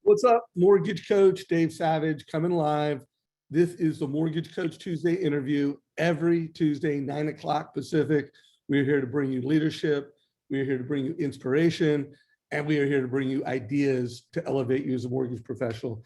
What's up, Mortgage Coach Dave Savage coming live. This is the Mortgage Coach Tuesday interview every Tuesday, 9 o'clock Pacific. We're here to bring you leadership. We're here to bring you inspiration, and we are here to bring you ideas to elevate you as a mortgage professional.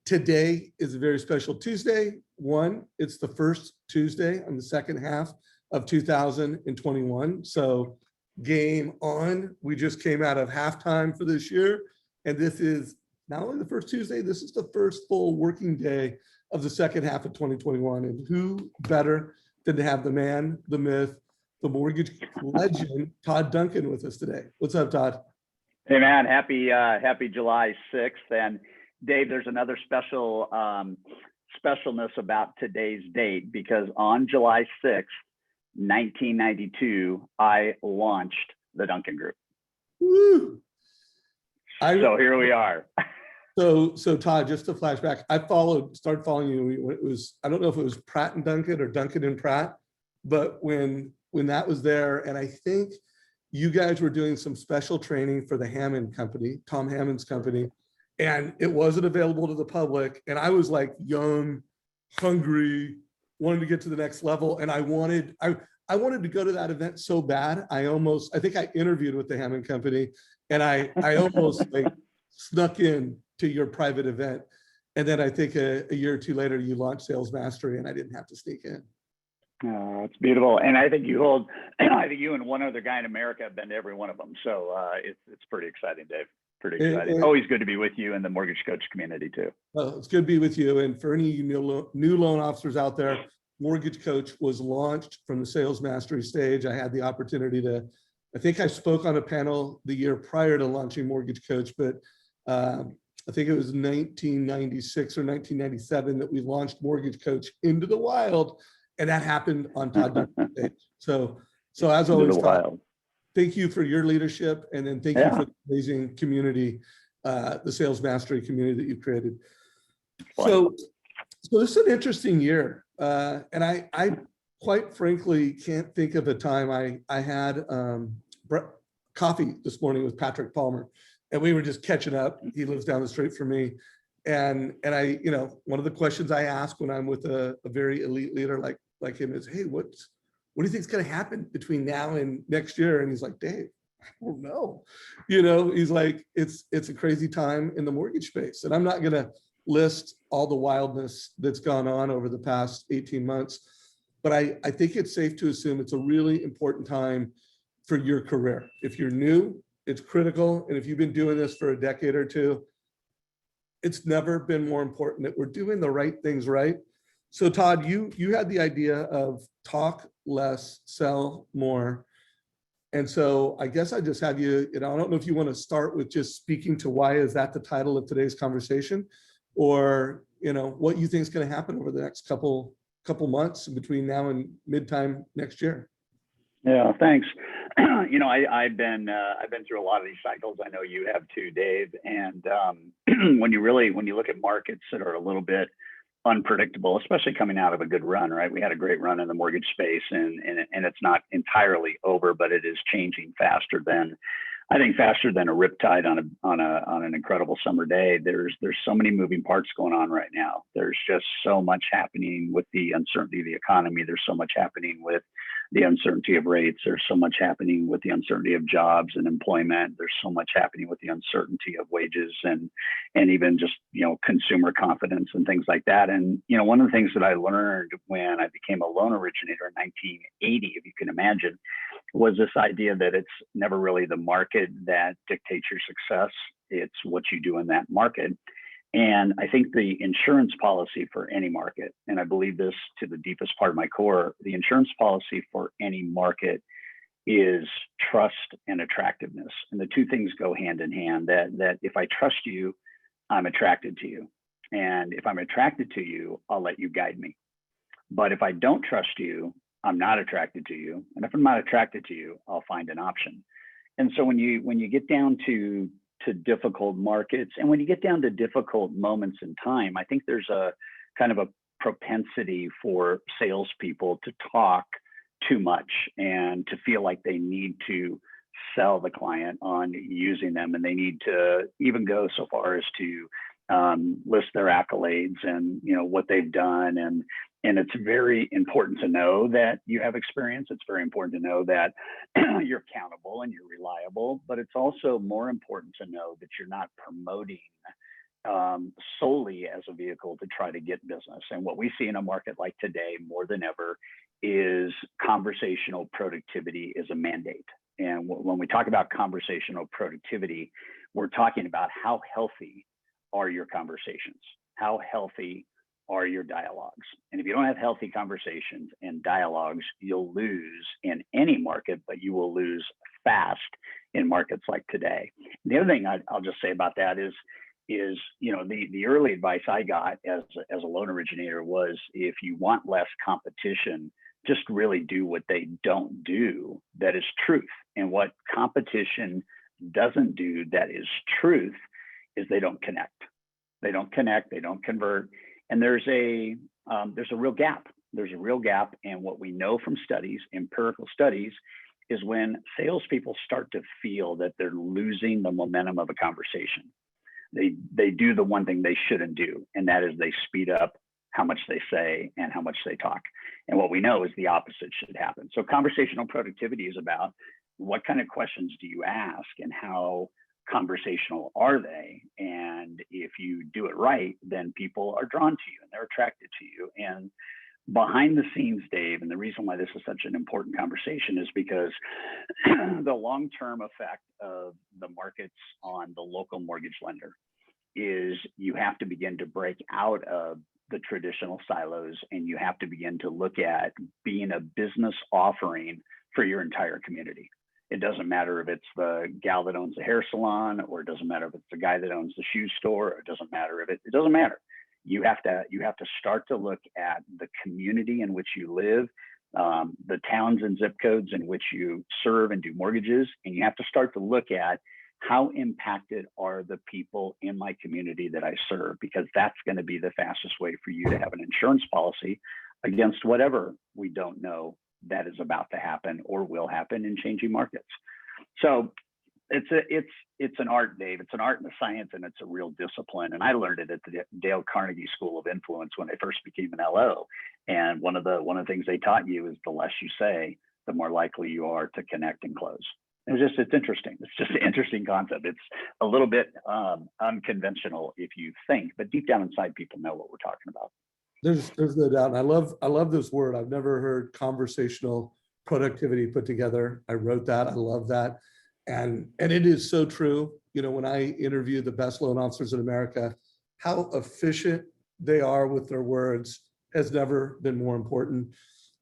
Today is a very special Tuesday. One, it's the first Tuesday on the second half of 2021. So game on. We just came out of halftime for this year. And this is not only the first Tuesday, this is the first full working day of the second half of 2021. And who better than to have the man, the myth, the mortgage legend, Todd Duncan with us today. What's up, Todd? Hey, man, happy July 6th. And Dave, there's another specialness about today's date, because on July 6th, 1992, I launched the Duncan Group. Woo! So here we are. So Todd, just to flashback, I started following you when it was, I don't know if it was Pratt and Duncan or Duncan and Pratt, but when that was there, and I think you guys were doing some special training for the Hammond company, Tom Hammond's company, and it wasn't available to the public. And I was like young, hungry, wanted to get to the next level. And I wanted to go to that event so bad. I think I interviewed with the Hammond company, and I almost like snuck in to your private event. And then I think a year or two later, you launched Sales Mastery, and I didn't have to sneak in. Oh, it's beautiful. And I think you and one other guy in America have been to every one of them. So it's pretty exciting, Dave. Pretty exciting. Always good to be with you and the mortgage coach community too. Well, it's good to be with you. And for any new loan officers out there, Mortgage Coach was launched from the Sales Mastery stage. I had the opportunity I think I spoke on a panel the year prior to launching Mortgage Coach, but I think it was 1996 or 1997 that we launched Mortgage Coach into the wild, and that happened on Todd Duncan's stage. So as always, Todd, thank you for your leadership, and then thank you for the amazing community, the Sales Mastery community that you've created. So this is an interesting year, and I quite frankly can't think of a time. I had coffee this morning with Patrick Palmer, and we were just catching up. He lives down the street from me, and I, one of the questions I ask when I'm with a very elite leader like him is, hey, what do you think is going to happen between now and next year? And he's like, Dave, I don't know. He's like, it's a crazy time in the mortgage space, and I'm not going to list all the wildness that's gone on over the past 18 months. But I think it's safe to assume it's a really important time for your career. If you're new, it's critical. And if you've been doing this for a decade or two, it's never been more important that we're doing the right things right. So Todd, you had the idea of talk less, sell more. And so I guess I just have you, I don't know if you want to start with just speaking to why is that the title of today's conversation, or what you think is going to happen over the next couple months between now and midtime next year. Yeah, thanks. I've been through a lot of these cycles. I know you have too, Dave. And when you look at markets that are a little bit unpredictable, especially coming out of a good run, right? We had a great run in the mortgage space, and it's not entirely over, but it is changing faster than a riptide on an incredible summer day. There's so many moving parts going on right now. There's just so much happening with the uncertainty of the economy. There's so much happening with the uncertainty of rates. There's so much happening with the uncertainty of jobs and employment. There's so much happening with the uncertainty of wages and even just, consumer confidence and things like that. And, one of the things that I learned when I became a loan originator in 1980, if you can imagine, was this idea that it's never really the market that dictates your success. It's what you do in that market. And I think the insurance policy for any market, and I believe this to the deepest part of my core, the insurance policy for any market is trust and attractiveness. And the two things go hand in hand, that if I trust you, I'm attracted to you. And if I'm attracted to you, I'll let you guide me. But if I don't trust you, I'm not attracted to you. And if I'm not attracted to you, I'll find an option. And so when you get down to difficult markets, and when you get down to difficult moments in time, I think there's a kind of a propensity for salespeople to talk too much and to feel like they need to sell the client on using them, and they need to even go so far as to list their accolades and what they've done, and it's very important to know that you have experience. It's very important to know that you're accountable and you're reliable, but it's also more important to know that you're not promoting solely as a vehicle to try to get business. And what we see in a market like today more than ever is conversational productivity is a mandate. And when we talk about conversational productivity, we're talking about how healthy are your conversations? How healthy are your dialogues? And if you don't have healthy conversations and dialogues, you'll lose in any market, but you will lose fast in markets like today. And the other thing I'll just say about that is the early advice I got as a loan originator was, if you want less competition, just really do what they don't do. That is truth. And what competition doesn't do that is truth is they don't connect. They don't connect, they don't convert. And there's a real gap. There's a real gap. And what we know from studies, empirical studies, is when salespeople start to feel that they're losing the momentum of a conversation, they do the one thing they shouldn't do, and that is they speed up how much they say and how much they talk. And what we know is the opposite should happen. So conversational productivity is about what kind of questions do you ask and how conversational are they? And if you do it right, then people are drawn to you and they're attracted to you. And behind the scenes, Dave, and the reason why this is such an important conversation is because the long-term effect of the markets on the local mortgage lender is you have to begin to break out of the traditional silos, and you have to begin to look at being a business offering for your entire community. It doesn't matter if it's the gal that owns the hair salon, or it doesn't matter if it's the guy that owns the shoe store, or it doesn't matter if it doesn't matter. You have to start to look at the community in which you live, the towns and zip codes in which you serve and do mortgages, and you have to start to look at how impacted are the people in my community that I serve, because that's going to be the fastest way for you to have an insurance policy against whatever we don't know that is about to happen or will happen in changing markets. So it's an art, Dave. It's an art and a science, and it's a real discipline. And I learned it at the Dale Carnegie School of Influence when I first became an LO. And one of the things they taught you is the less you say, the more likely you are to connect and close. It's interesting. It's just an interesting concept. It's a little bit unconventional if you think, but deep down inside, people know what we're talking about. There's no doubt. And I love this word. I've never heard conversational productivity put together. I wrote that. I love that. And it is so true. When I interview the best loan officers in America, how efficient they are with their words has never been more important.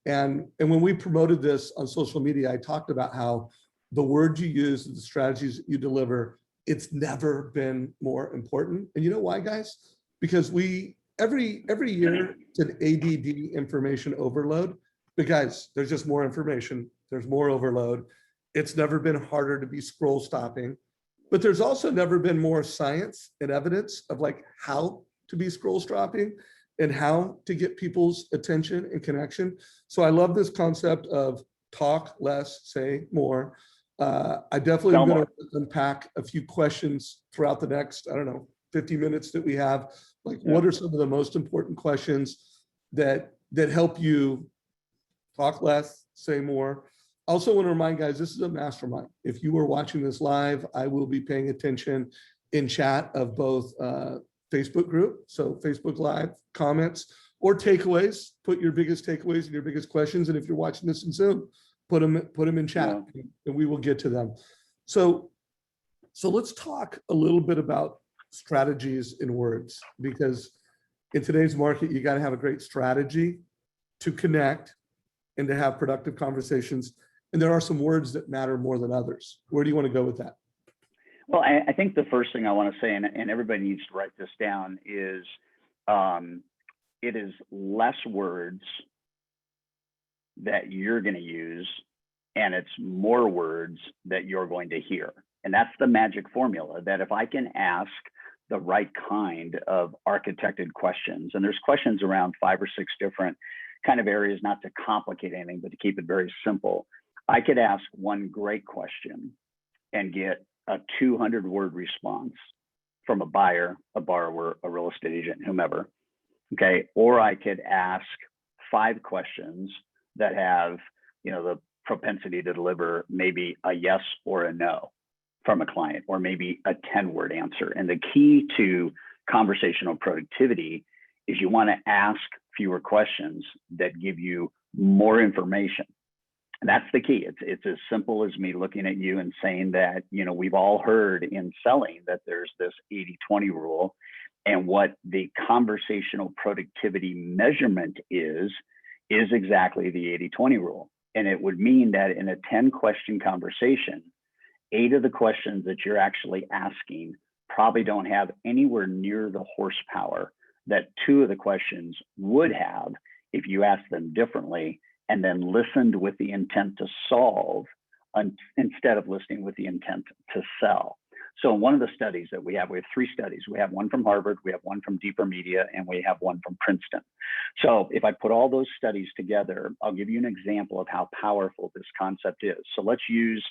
And when we promoted this on social media, I talked about how the words you use, the strategies that you deliver, it's never been more important. And you know why, guys? Because every year it's an ADD information overload. But guys, there's just more information. There's more overload. It's never been harder to be scroll stopping. But there's also never been more science and evidence of how to be scroll stopping and how to get people's attention and connection. So I love this concept of talk less, say more. I definitely am going to unpack a few questions throughout the next, 50 minutes that we have. What are some of the most important questions that help you talk less, say more? Also want to remind guys, this is a mastermind. If you are watching this live, I will be paying attention in chat of both Facebook group, so Facebook Live comments or takeaways. Put your biggest takeaways and your biggest questions. And if you're watching this in Zoom, put them in chat and we will get to them. So let's talk a little bit about strategies in words, because in today's market, you got to have a great strategy to connect and to have productive conversations. And there are some words that matter more than others. Where do you want to go with that? Well, I think the first thing I want to say, and everybody needs to write this down, is it is less words that you're going to use, and it's more words that you're going to hear. And that's the magic formula, that if I can ask the right kind of architected questions, and there's questions around 5 or 6 different kind of areas, not to complicate anything, but to keep it very simple. I could ask one great question and get a 200-word response from a buyer, a borrower, a real estate agent, whomever. Okay. Or I could ask 5 questions that have, the propensity to deliver maybe a yes or a no from a client, or maybe a 10-word answer. And the key to conversational productivity is you want to ask fewer questions that give you more information. And that's the key. It's as simple as me looking at you and saying that, we've all heard in selling that there's this 80-20 rule. And what the conversational productivity measurement is exactly the 80-20 rule. And it would mean that in a 10-question conversation, 8 of the questions that you're actually asking probably don't have anywhere near the horsepower that 2 of the questions would have if you asked them differently and then listened with the intent to solve instead of listening with the intent to sell. So in one of the studies that we have 3 studies. We have one from Harvard, we have one from Deeper Media, and we have one from Princeton. So if I put all those studies together, I'll give you an example of how powerful this concept is. So let's use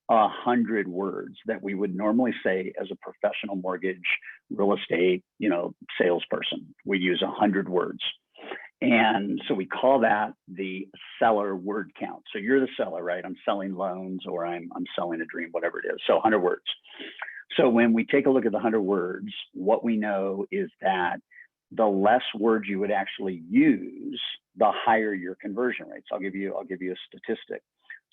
100 words that we would normally say as a professional mortgage real estate, salesperson. We use 100 words. And so we call that the seller word count. So you're the seller, right? I'm selling loans, or I'm selling a dream, whatever it is. So 100 words. So when we take a look at the 100 words, what we know is that the less words you would actually use, the higher your conversion rates. I'll give you a statistic.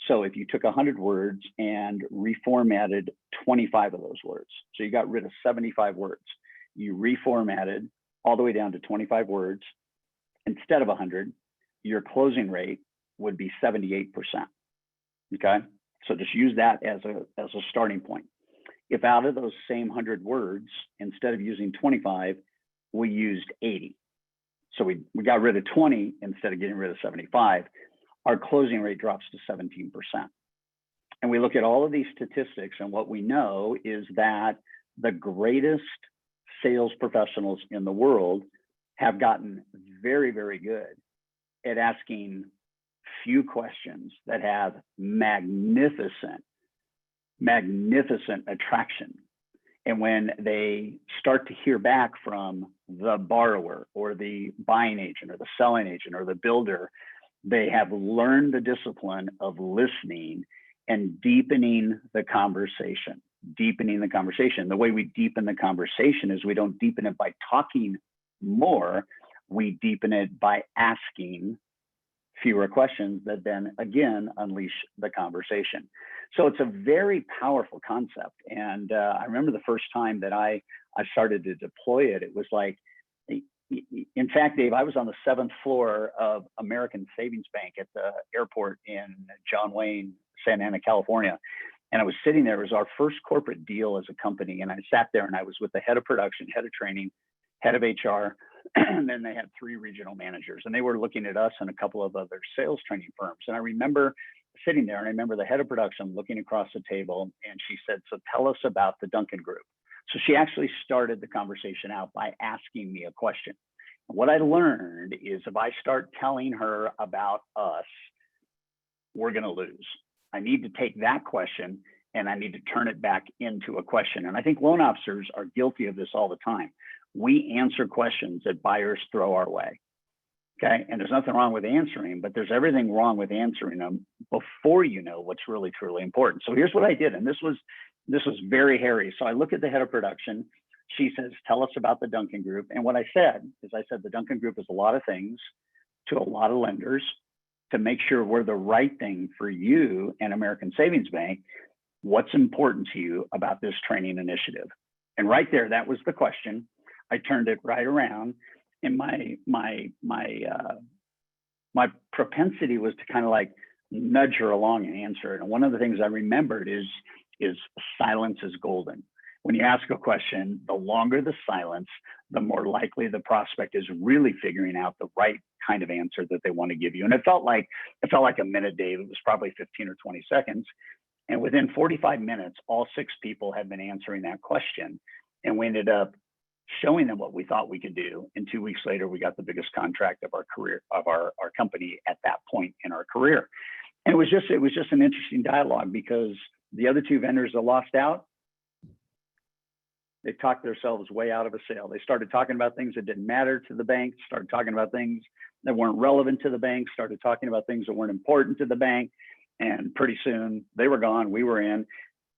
So if you took 100 words and reformatted 25 of those words, so you got rid of 75 words, you reformatted all the way down to 25 words, instead of 100, your closing rate would be 78%. Okay, so just use that as a starting point. If out of those same 100 words, instead of using 25, we used 80. So we got rid of 20 instead of getting rid of 75. Our closing rate drops to 17%. And we look at all of these statistics, and what we know is that the greatest sales professionals in the world have gotten very, very good at asking few questions that have magnificent attraction. And when they start to hear back from the borrower or the buying agent or the selling agent or the builder, they have learned the discipline of listening and deepening the conversation. The way we deepen the conversation is we don't deepen it by talking more, we deepen it by asking fewer questions that then again unleash the conversation. So it's a very powerful concept. And I remember the first time that I started to deploy it, it was like, in fact, Dave, I was on the 7th floor of American Savings Bank at the airport in John Wayne, Santa Ana, California. And I was sitting there. It was our first corporate deal as a company. And I sat there and I was with the head of production, head of training, head of HR, and then they had 3 regional managers. And they were looking at us and a couple of other sales training firms. And I remember sitting there and I remember the head of production looking across the table and she said, "So tell us about the Duncan Group." So she actually started the conversation out by asking me a question. What I learned is if I start telling her about us, we're going to lose. I need to take that question and I need to turn it back into a question. And I think loan officers are guilty of this all the time. We answer questions that buyers throw our way. Okay. And there's nothing wrong with answering, but there's everything wrong with answering them before you know what's really, truly important. So here's what I did. And this was very hairy. So I look at the head of production. She says, "Tell us about the Duncan Group." And what I said is the Duncan Group is a lot of things to a lot of lenders to make sure we're the right thing for you and American Savings Bank. What's important to you about this training initiative? And right there, that was the question. I turned it right around, and my propensity was to kind of like nudge her along and answer it. And one of the things I remembered is silence is golden. When you ask a question, the longer the silence, the more likely the prospect is really figuring out the right kind of answer that they want to give you. And it felt like a minute, Dave. It was probably 15 or 20 seconds. And within 45 minutes, all 6 people had been answering that question. And we ended up showing them what we thought we could do. And 2 weeks later, we got the biggest contract of our career, of our company at that point in our career. And it was just an interesting dialogue because The other two vendors that lost out, they talked themselves way out of a sale. They started talking about things that didn't matter to the bank, started talking about things that weren't relevant to the bank, started talking about things that weren't important to the bank. And pretty soon they were gone, we were in.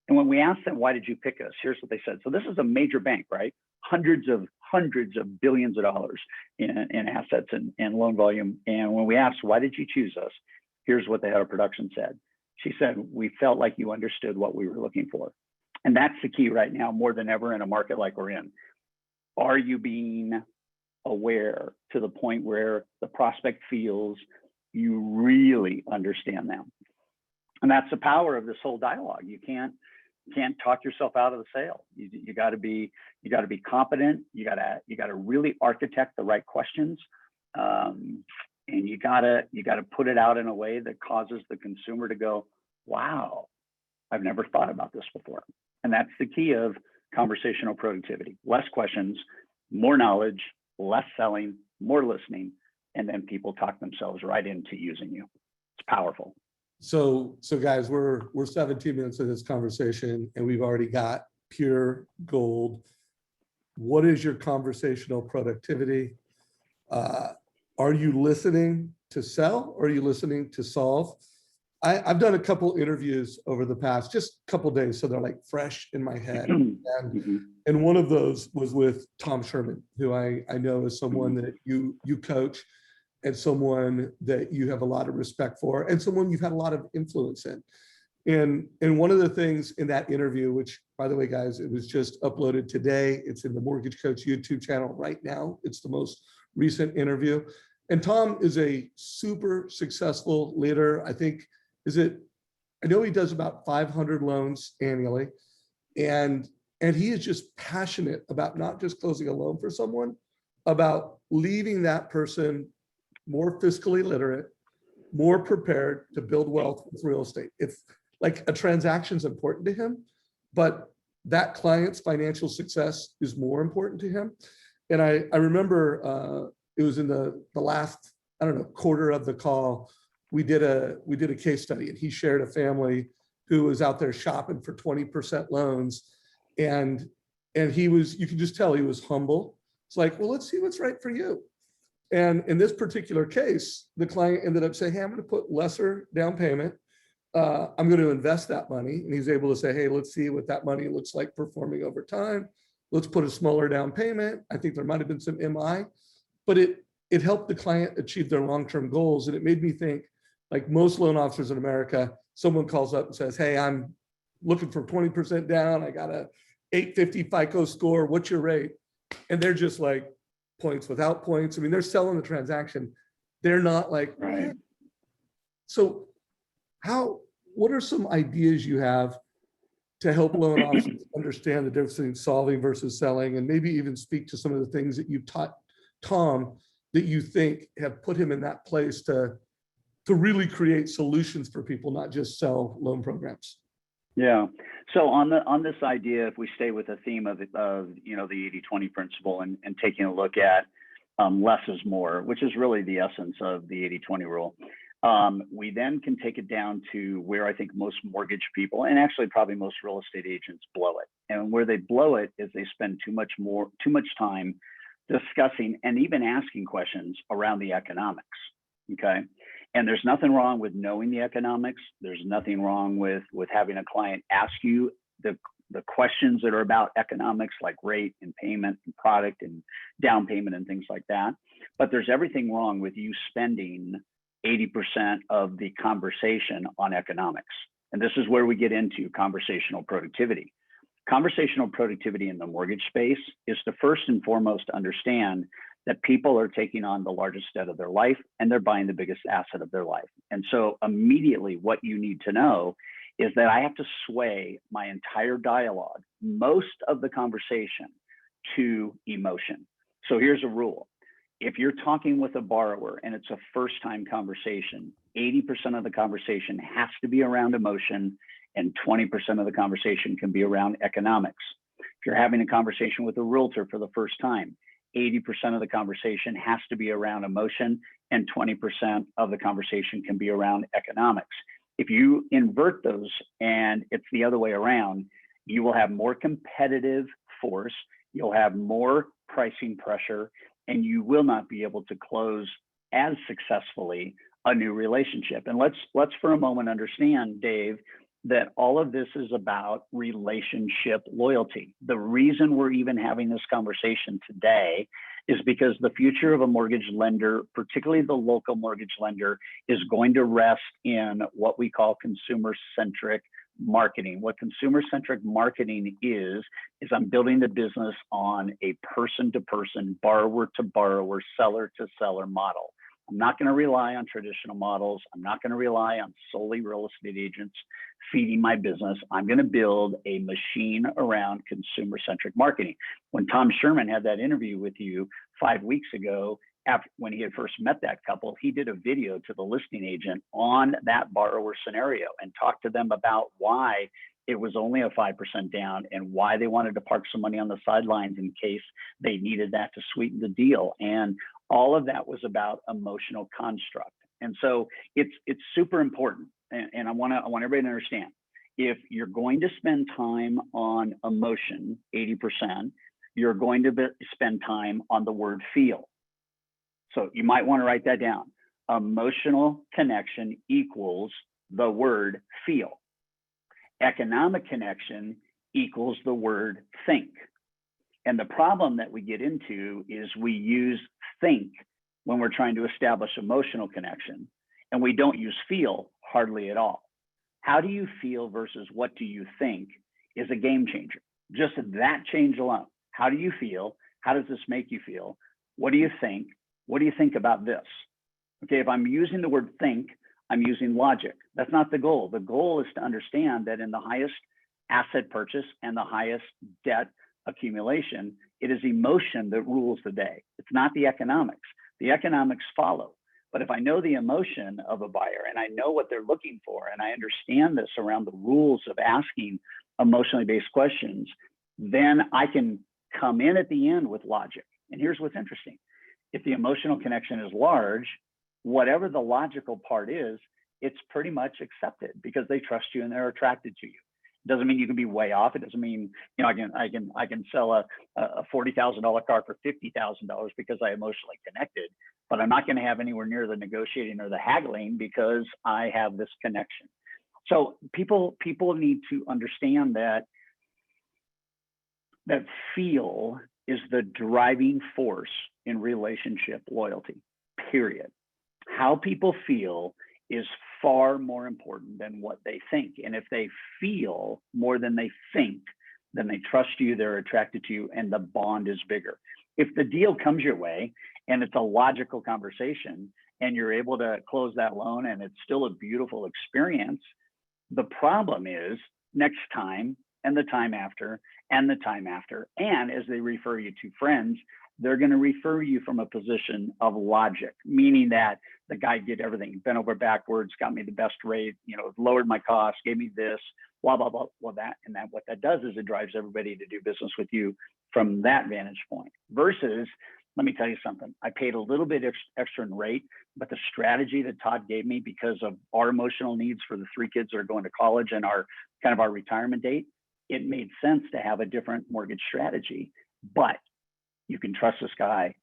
And when we asked them, why did you pick us? Here's what they said. So this is a major bank, right? Hundreds of billions of dollars in assets and loan volume. And when we asked, why did you choose us? Here's what the head of production said. She said, we felt like you understood what we were looking for. And that's the key right now, more than ever in a market like we're in. Are you being aware to the point where the prospect feels you really understand them? And that's the power of this whole dialogue. You can't talk yourself out of the sale. You got to be competent. You got to really architect the right questions, and you got to put it out in a way that causes the consumer to go, "Wow, I've never thought about this before." And that's the key of conversational productivity: less questions, more knowledge, less selling, more listening, and then people talk themselves right into using you. It's powerful. So guys, we're 17 minutes of this conversation and we've already got pure gold. What is your conversational productivity? Are you listening to sell or are you listening to solve? I've done a couple interviews over the past just a couple days, so they're like fresh in my head. And one of those was with Tom Sherman, who I know is someone that you coach, and someone that you have a lot of respect for, and someone you've had a lot of influence in. And one of the things in that interview, which, by the way, guys, it was just uploaded today. It's in the Mortgage Coach YouTube channel right now. It's the most recent interview. And Tom is a super successful leader. I know he does about 500 loans annually. And he is just passionate about not just closing a loan for someone, about leaving that person more fiscally literate, more prepared to build wealth with real estate. It's like a transaction's important to him, but that client's financial success is more important to him. And I remember it was in the last, quarter of the call, we did a case study, and he shared a family who was out there shopping for 20% loans. And you can just tell he was humble. It's like, well, let's see what's right for you. And in this particular case, the client ended up saying, hey, I'm going to put lesser down payment. I'm going to invest that money. And he's able to say, hey, let's see what that money looks like performing over time. Let's put a smaller down payment. I think there might have been some MI, but it helped the client achieve their long-term goals. And it made me think, like most loan officers in America, someone calls up and says, hey, I'm looking for 20% down. I got a 850 FICO score. What's your rate? And they're just like, points without points. I mean, they're selling the transaction. They're not like, right. Eh. So what are some ideas you have to help loan officers understand the difference between solving versus selling, and maybe even speak to some of the things that you've taught Tom that you think have put him in that place to really create solutions for people, not just sell loan programs? Yeah. So on this idea, if we stay with the theme of the 80-20 principle and taking a look at less is more, which is really the essence of the 80-20 rule, we then can take it down to where I think most mortgage people, and actually probably most real estate agents, blow it. And where they blow it is they spend too much time discussing and even asking questions around the economics. Okay. And there's nothing wrong with knowing the economics. There's nothing wrong with having a client ask you the questions that are about economics, like rate and payment and product and down payment and things like that. But there's everything wrong with you spending 80% of the conversation on economics. And this is where we get into conversational productivity. Conversational productivity in the mortgage space is to first and foremost understand that people are taking on the largest debt of their life and they're buying the biggest asset of their life. And so immediately what you need to know is that I have to sway my entire dialogue, most of the conversation, to emotion. So here's a rule. If you're talking with a borrower and it's a first-time conversation, 80% of the conversation has to be around emotion and 20% of the conversation can be around economics. If you're having a conversation with a realtor for the first time, 80% of the conversation has to be around emotion and 20% of the conversation can be around economics. If you invert those and it's the other way around, you will have more competitive force, you'll have more pricing pressure, and you will not be able to close as successfully a new relationship. And let's for a moment understand, Dave, that all of this is about relationship loyalty. The reason we're even having this conversation today is because the future of a mortgage lender, particularly the local mortgage lender, is going to rest in what we call consumer-centric marketing. What consumer-centric marketing is I'm building the business on a person-to-person, borrower-to-borrower, seller-to-seller model. I'm not going to rely on traditional models. I'm not going to rely on solely real estate agents feeding my business. I'm going to build a machine around consumer-centric marketing. When Tom Sherman had that interview with you 5 weeks ago, when he had first met that couple, he did a video to the listing agent on that borrower scenario and talked to them about why it was only a 5% down and why they wanted to park some money on the sidelines in case they needed that to sweeten the deal. And all of that was about emotional construct. And so it's super important. And I want everybody to understand, if you're going to spend time on emotion, 80%, you're going to spend time on the word feel. So you might want to write that down. Emotional connection equals the word feel. Economic connection equals the word think. And the problem that we get into is we use think when we're trying to establish emotional connection, and we don't use feel hardly at all. How do you feel versus what do you think is a game changer. Just that change alone. How do you feel? How does this make you feel? What do you think? What do you think about this? Okay, if I'm using the word think, I'm using logic. That's not the goal. The goal is to understand that in the highest asset purchase and the highest debt accumulation, it is emotion that rules the day. It's not the economics. The economics follow. But if I know the emotion of a buyer and I know what they're looking for, and I understand this around the rules of asking emotionally based questions, then I can come in at the end with logic. And here's what's interesting. If the emotional connection is large, whatever the logical part is, it's pretty much accepted because they trust you and they're attracted to you. It doesn't mean you can be way off. It doesn't mean, you know, I can sell a $40,000 car for $50,000 because I emotionally connected, but I'm not going to have anywhere near the negotiating or the haggling because I have this connection. So people need to understand that feel is the driving force in relationship loyalty, period. How people feel is far more important than what they think. And if they feel more than they think, then they trust you, they're attracted to you, and the bond is bigger. If the deal comes your way and it's a logical conversation and you're able to close that loan and it's still a beautiful experience, the problem is next time and the time after and the time after. And as they refer you to friends, they're going to refer you from a position of logic, meaning that the guy did everything, bent over backwards, got me the best rate, you know, lowered my costs, gave me this, blah, blah, blah, well, that, and that, what that does is it drives everybody to do business with you from that vantage point versus, let me tell you something, I paid a little bit extra in rate, but the strategy that Todd gave me because of our emotional needs for the 3 kids that are going to college and our kind of our retirement date, it made sense to have a different mortgage strategy, but you can trust this guy,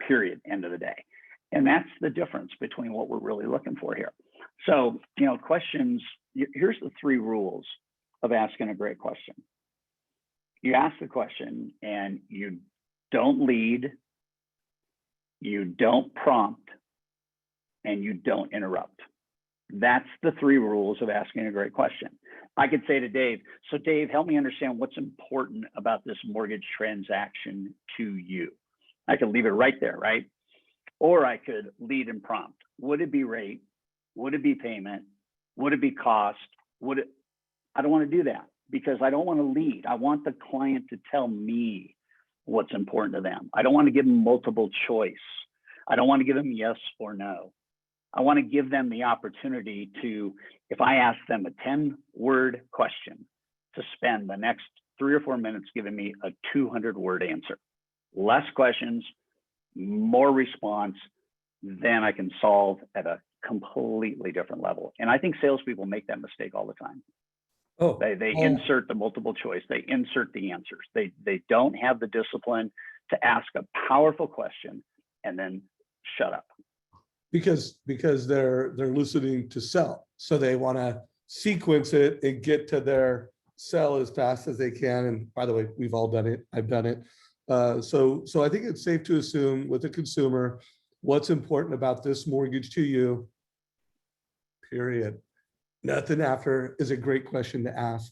period, end of the day. And that's the difference between what we're really looking for here. So, you know, questions, here's the 3 rules of asking a great question. You ask the question and you don't lead, you don't prompt, and you don't interrupt. That's the 3 rules of asking a great question. I could say to Dave, so Dave, help me understand what's important about this mortgage transaction to you. I could leave it right there, right? Or I could lead and prompt. Would it be rate? Would it be payment? Would it be cost? I don't want to do that because I don't want to lead. I want the client to tell me what's important to them. I don't want to give them multiple choice. I don't want to give them yes or no. I want to give them the opportunity to, if I ask them a 10-word question, to spend the next 3 or 4 minutes giving me a 200-word answer. Less questions, more response, then I can solve at a completely different level. And I think salespeople make that mistake all the time. Oh, They insert the multiple choice, they insert the answers. They don't have the discipline to ask a powerful question and then shut up. because they're listening to sell. So they want to sequence it and get to their sell as fast as they can. And by the way, we've all done it. I've done it. So I think it's safe to assume with a consumer, what's important about this mortgage to you, period. Nothing after is a great question to ask.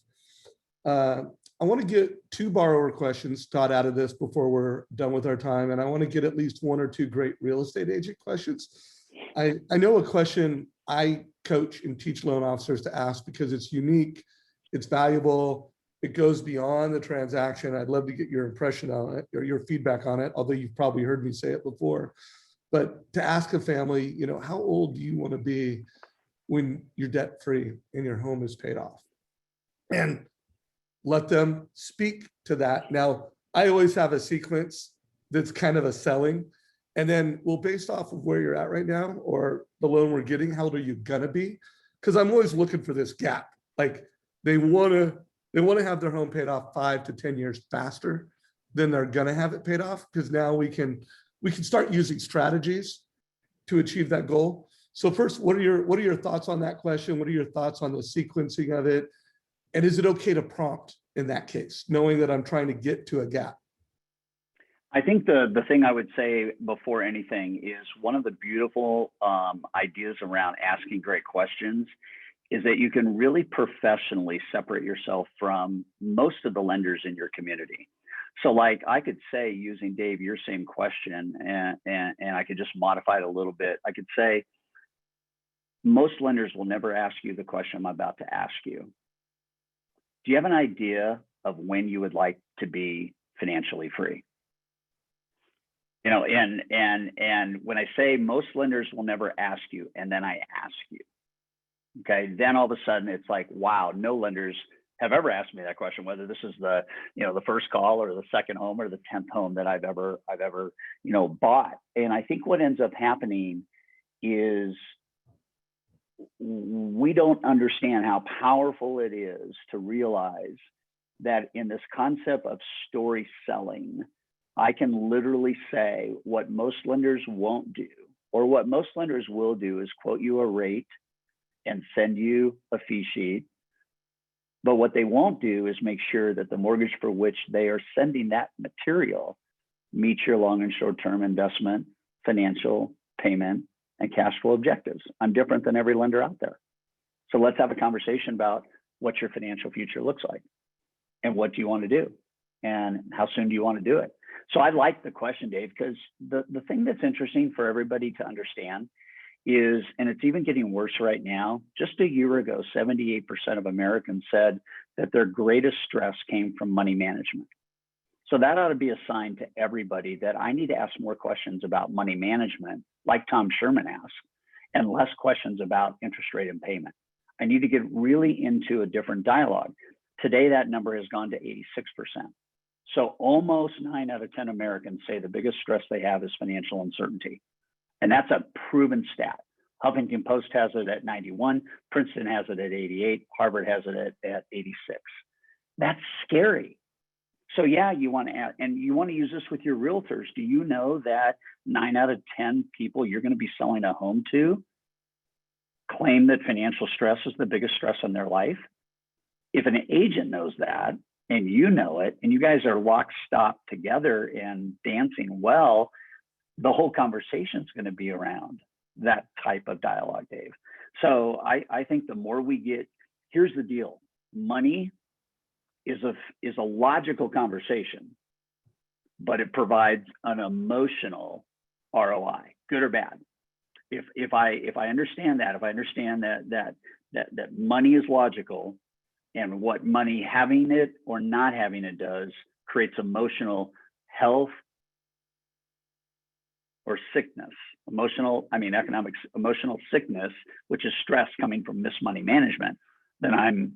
I want to get 2 borrower questions, Todd, out of this before we're done with our time. And I want to get at least 1 or 2 great real estate agent questions. I know a question I coach and teach loan officers to ask because it's unique, it's valuable, it goes beyond the transaction. I'd love to get your impression on it or your feedback on it, although you've probably heard me say it before. But to ask a family, you know, how old do you want to be when you're debt-free and your home is paid off? And let them speak to that. Now, I always have a sequence that's kind of a selling. And then, well, based off of where you're at right now or the loan we're getting, how old are you gonna be? Because I'm always looking for this gap. Like they wanna have their home paid off 5 to 10 years faster than they're gonna have it paid off. Because now we can start using strategies to achieve that goal. So first, what are your thoughts on that question? What are your thoughts on the sequencing of it? And is it okay to prompt in that case, knowing that I'm trying to get to a gap? I think the thing I would say before anything is one of the beautiful ideas around asking great questions is that you can really professionally separate yourself from most of the lenders in your community. So like I could say, using Dave, your same question, and I could just modify it a little bit. I could say, most lenders will never ask you the question I'm about to ask you. Do you have an idea of when you would like to be financially free? You know, and when I say most lenders will never ask you, and then I ask you, okay, then all of a sudden it's like, wow, no lenders have ever asked me that question, whether this is the, you know, the first call or the second home or the 10th home that I've ever, you know, bought. And I think what ends up happening is we don't understand how powerful it is to realize that in this concept of story selling, I can literally say what most lenders won't do, or what most lenders will do is quote you a rate and send you a fee sheet. But what they won't do is make sure that the mortgage for which they are sending that material meets your long and short-term investment, financial, payment, and cash flow objectives. I'm different than every lender out there. So let's have a conversation about what your financial future looks like and what do you want to do and how soon do you want to do it? So I like the question, Dave, because the thing that's interesting for everybody to understand is, and it's even getting worse right now, just a year ago, 78% of Americans said that their greatest stress came from money management. So that ought to be a sign to everybody that I need to ask more questions about money management, like Tom Sherman asked, and less questions about interest rate and payment. I need to get really into a different dialogue. Today, that number has gone to 86%. So almost 9 out of 10 Americans say the biggest stress they have is financial uncertainty. And that's a proven stat. Huffington Post has it at 91, Princeton has it at 88, Harvard has it at 86. That's scary. So yeah, you want to add, and you want to use this with your realtors. Do you know that 9 out of 10 people you're going to be selling a home to claim that financial stress is the biggest stress in their life? If an agent knows that, and you know it, and you guys are lock, stop together and dancing well, the whole conversation is going to be around that type of dialogue, Dave. So I think the more we get, here's the deal: money is a logical conversation, but it provides an emotional ROI, good or bad. If I understand that, if I understand that money is logical, and what money having it or not having it does creates emotional health or sickness, emotional sickness, which is stress coming from mis-money management, then I'm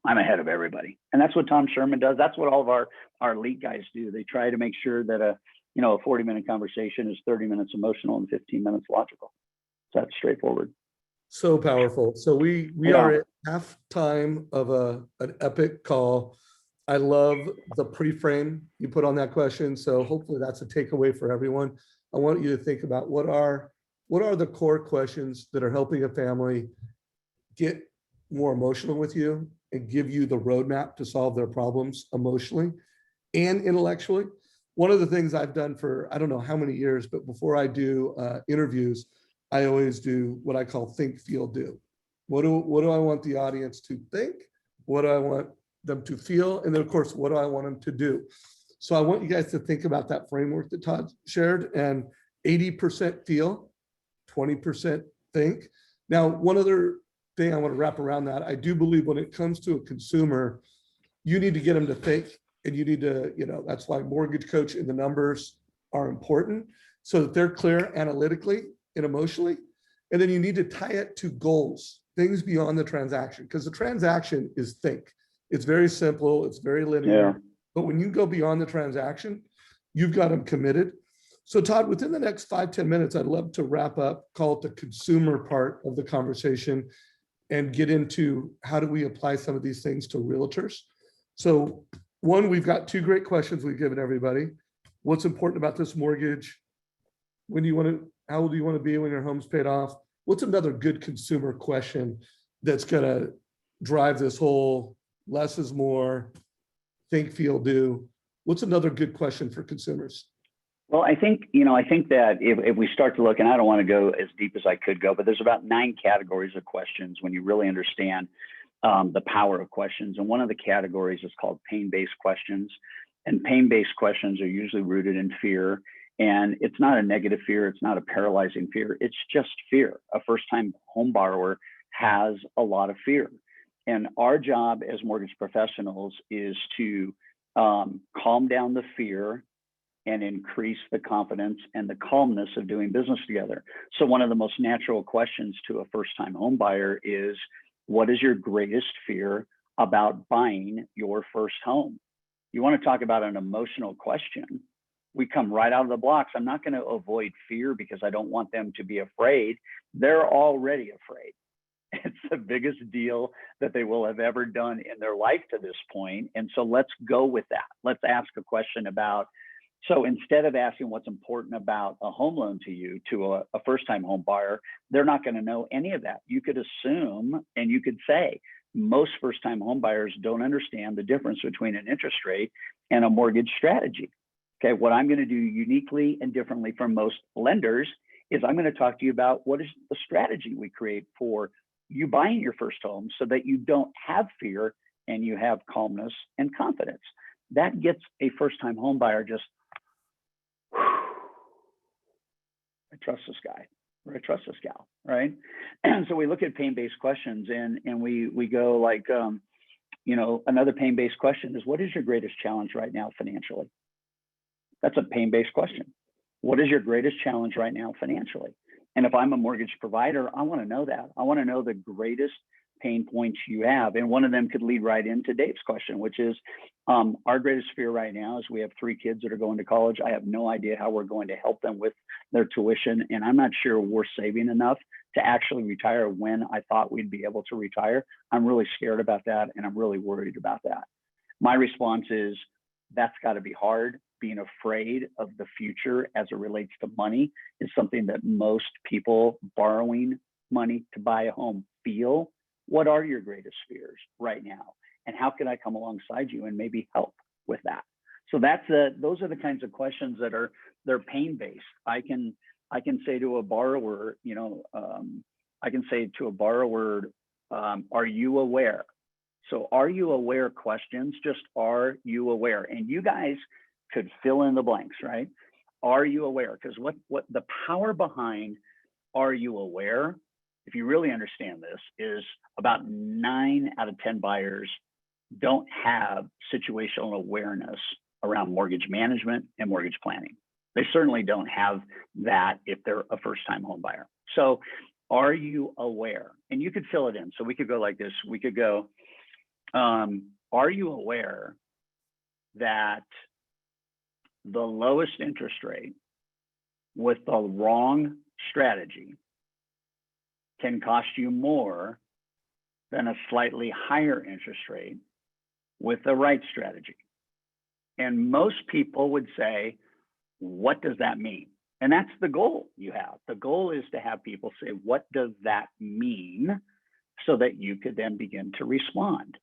ahead of everybody. And that's what Tom Sherman does. That's what all of our elite guys do. They try to make sure that a 40-minute conversation is 30 minutes emotional and 15 minutes logical. So that's straightforward. So powerful. So we Yeah. are at half time of an epic call. I love the pre-frame you put on that question. So hopefully that's a takeaway for everyone. I want you to think about what are the core questions that are helping a family get more emotional with you and give you the roadmap to solve their problems emotionally and intellectually. One of the things I've done for, I don't know how many years, but before I do interviews, I always do what I call think, feel, do. What do I want the audience to think? What do I want them to feel? And then of course, what do I want them to do? So I want you guys to think about that framework that Todd shared, and 80% feel, 20% think. Now, one other thing I want to wrap around that, I do believe when it comes to a consumer, you need to get them to think, and you need to, that's why mortgage coach and the numbers are important, so that they're clear analytically and emotionally. And then you need to tie it to goals, things beyond the transaction, because the transaction is think. It's very simple, it's very linear. Yeah. But when you go beyond the transaction, you've got them committed. So Todd, within the next 5-10 minutes, I'd love to wrap up, call it the consumer part of the conversation, and get into how do we apply some of these things to realtors. So one, we've got 2 great questions we've given everybody. What's important about this mortgage? How old do you want to be when your home's paid off? What's another good consumer question that's going to drive this whole less is more, think, feel, do? What's another good question for consumers? Well, I think that if we start to look, and I don't want to go as deep as I could go, but there's about 9 categories of questions when you really understand the power of questions. And one of the categories is called pain-based questions. And pain-based questions are usually rooted in fear. And it's not a negative fear. It's not a paralyzing fear. It's just fear. A first-time home borrower has a lot of fear. And our job as mortgage professionals is to calm down the fear and increase the confidence and the calmness of doing business together. So one of the most natural questions to a first-time home buyer is, what is your greatest fear about buying your first home? You want to talk about an emotional question. We come right out of the blocks. I'm not going to avoid fear because I don't want them to be afraid. They're already afraid. It's the biggest deal that they will have ever done in their life to this point. And so let's go with that. Let's ask a question about, so instead of asking what's important about a home loan to you, to a first-time home buyer, they're not going to know any of that. You could assume, and you could say, most first-time home buyers don't understand the difference between an interest rate and a mortgage strategy. Okay, what I'm going to do uniquely and differently from most lenders is I'm going to talk to you about what is the strategy we create for you buying your first home so that you don't have fear and you have calmness and confidence. That gets a first-time home buyer just, I trust this guy, or I trust this gal, right? And so we look at pain-based questions and we go like, another pain-based question is, what is your greatest challenge right now financially? That's a pain-based question. What is your greatest challenge right now financially? And if I'm a mortgage provider, I want to know that. I want to know the greatest pain points you have. And one of them could lead right into Dave's question, which is our greatest fear right now is we have 3 kids that are going to college. I have no idea how we're going to help them with their tuition. And I'm not sure we're saving enough to actually retire when I thought we'd be able to retire. I'm really scared about that. And I'm really worried about that. My response is, that's got to be hard. Being afraid of the future as it relates to money is something that most people borrowing money to buy a home feel. What are your greatest fears right now? And how can I come alongside you and maybe help with that? So those are the kinds of questions that they're pain-based. I can say to a borrower, are you aware? So are you aware questions, just are you aware? And you guys could fill in the blanks, right? Are you aware? Because what the power behind are you aware, if you really understand this, is about 9 out of 10 buyers don't have situational awareness around mortgage management and mortgage planning. They certainly don't have that if they're a first-time home buyer. So are you aware? And you could fill it in. So we could go like this. We could go, are you aware that the lowest interest rate with the wrong strategy can cost you more than a slightly higher interest rate with the right strategy. And most people would say, what does that mean? And that's the goal you have. The goal is to have people say, what does that mean? So that you could then begin to respond.